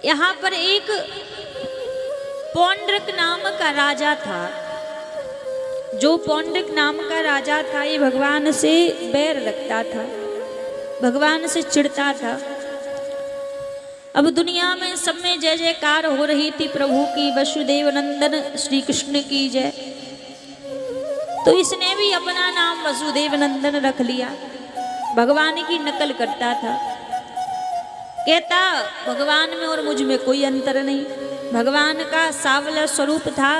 यहाँ पर एक पौंड्रक नाम का राजा था। जो पौंड्रक नाम का राजा था ये भगवान से बैर रखता था, भगवान से चिढ़ता था। अब दुनिया में सब में जय जयकार हो रही थी प्रभु की, वसुदेव नंदन श्री कृष्ण की जय। तो इसने भी अपना नाम वसुदेव नंदन रख लिया, भगवान की नकल करता था। कहता भगवान में और मुझ में कोई अंतर नहीं, भगवान का सावला स्वरूप था।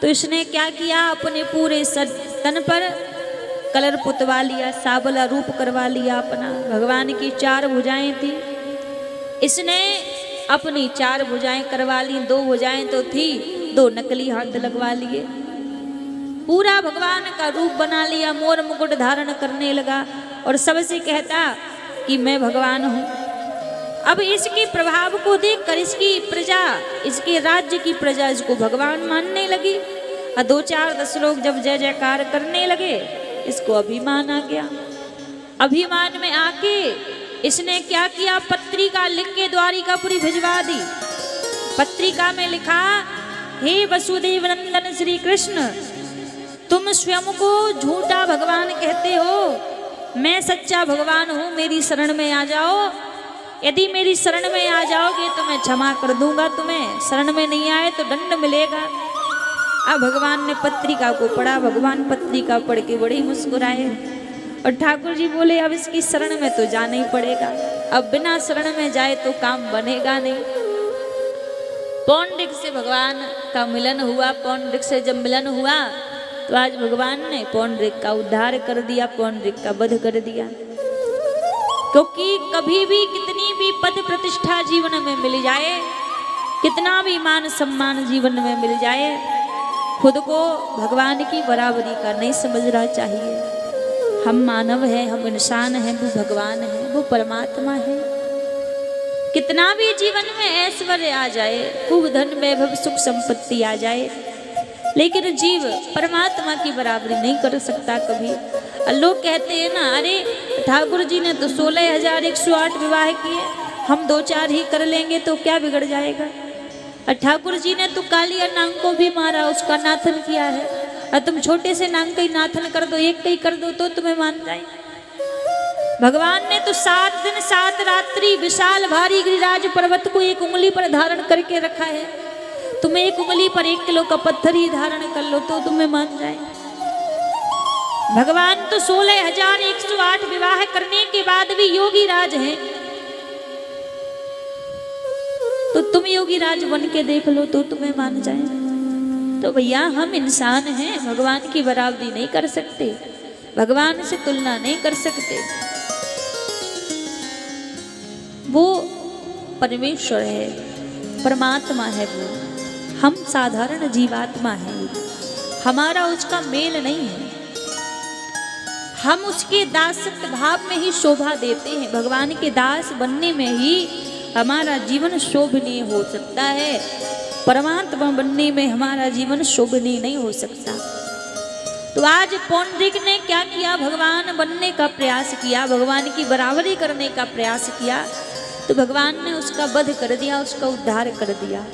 तो इसने क्या किया, अपने पूरे तन पर कलर पुतवा लिया, सावला रूप करवा लिया अपना। भगवान की 4 भुजाएं थी, इसने अपनी 4 भुजाएं करवा ली। 2 भुजाएं तो थी, 2 नकली हाथ लगवा लिए। पूरा भगवान का रूप बना लिया, मोर मुकुट धारण करने लगा और सबसे कहता कि मैं भगवान हूँ। अब इसके प्रभाव को देखकर इसकी प्रजा, इसके राज्य की प्रजा इसको भगवान मानने लगी। और 2-4-10 लोग जब जय जयकार करने लगे, इसको अभिमान आ गया। अभिमान में आके इसने क्या किया, पत्रिका लिख के द्वारिकापुरी भिजवा दी। पत्रिका में लिखा, हे वसुदेव नंदन श्री कृष्ण, तुम स्वयं को झूठा भगवान कहते हो, मैं सच्चा भगवान हूँ, मेरी शरण में आ जाओ। यदि मेरी शरण में आ जाओगे तो मैं क्षमा कर दूंगा तुम्हें, शरण में नहीं आए तो दंड मिलेगा। अब भगवान ने पत्रिका को पढ़ा, भगवान पत्रिका पढ़ के बड़े मुस्कुराए और ठाकुर जी बोले अब इसकी शरण में तो जाना ही पड़ेगा, अब बिना शरण में जाए तो काम बनेगा नहीं। पौंड्रिक से भगवान का मिलन हुआ। पौंड्रिक से जब मिलन हुआ तो आज भगवान ने पौंड्रिक का उद्धार कर दिया, पौंड्रिक का वध कर दिया। क्योंकि कभी भी कितनी भी पद प्रतिष्ठा जीवन में मिल जाए, कितना भी मान सम्मान जीवन में मिल जाए, खुद को भगवान की बराबरी का नहीं समझना चाहिए। हम मानव हैं, हम इंसान हैं, वो भगवान है, वो परमात्मा है। कितना भी जीवन में ऐश्वर्य आ जाए, खूब धन वैभव सुख संपत्ति आ जाए, लेकिन जीव परमात्मा की बराबरी नहीं कर सकता कभी। लोग कहते हैं ना, अरे ठाकुर जी ने तो 16,108 विवाह किए, हम 2-4 ही कर लेंगे तो क्या बिगड़ जाएगा। और ठाकुर जी ने तो कालिया नांग को भी मारा, उसका नाथन किया है। और तुम छोटे से नांग का ही नाथन कर दो, एक का ही कर दो तो तुम्हें मान जाए। भगवान ने तो 7 दिन 7 रात्रि विशाल भारी गिरिराज पर्वत को एक उंगली पर धारण करके रखा है। तुम्हें एक उंगली पर 1 किलो का पत्थर ही धारण कर लो तो तुम्हें मान जाए। भगवान तो 16,108 विवाह करने के बाद भी योगी राज हैं। तो तुम योगी राज बन के देख लो तो तुम्हें मान जाए। तो भैया हम इंसान हैं, भगवान की बराबरी नहीं कर सकते, भगवान से तुलना नहीं कर सकते। वो परमेश्वर है, परमात्मा है, वो हम साधारण जीवात्मा हैं, हमारा उसका मेल नहीं है। हम उसके दासत्व भाव में ही शोभा देते हैं। भगवान के दास बनने में ही हमारा जीवन शोभनीय हो सकता है, परमात्मा बनने में हमारा जीवन शोभनीय नहीं हो सकता। तो आज पौंड्रिक ने क्या किया, भगवान बनने का प्रयास किया, भगवान की बराबरी करने का प्रयास किया। तो भगवान ने उसका वध कर दिया, उसका उद्धार कर दिया।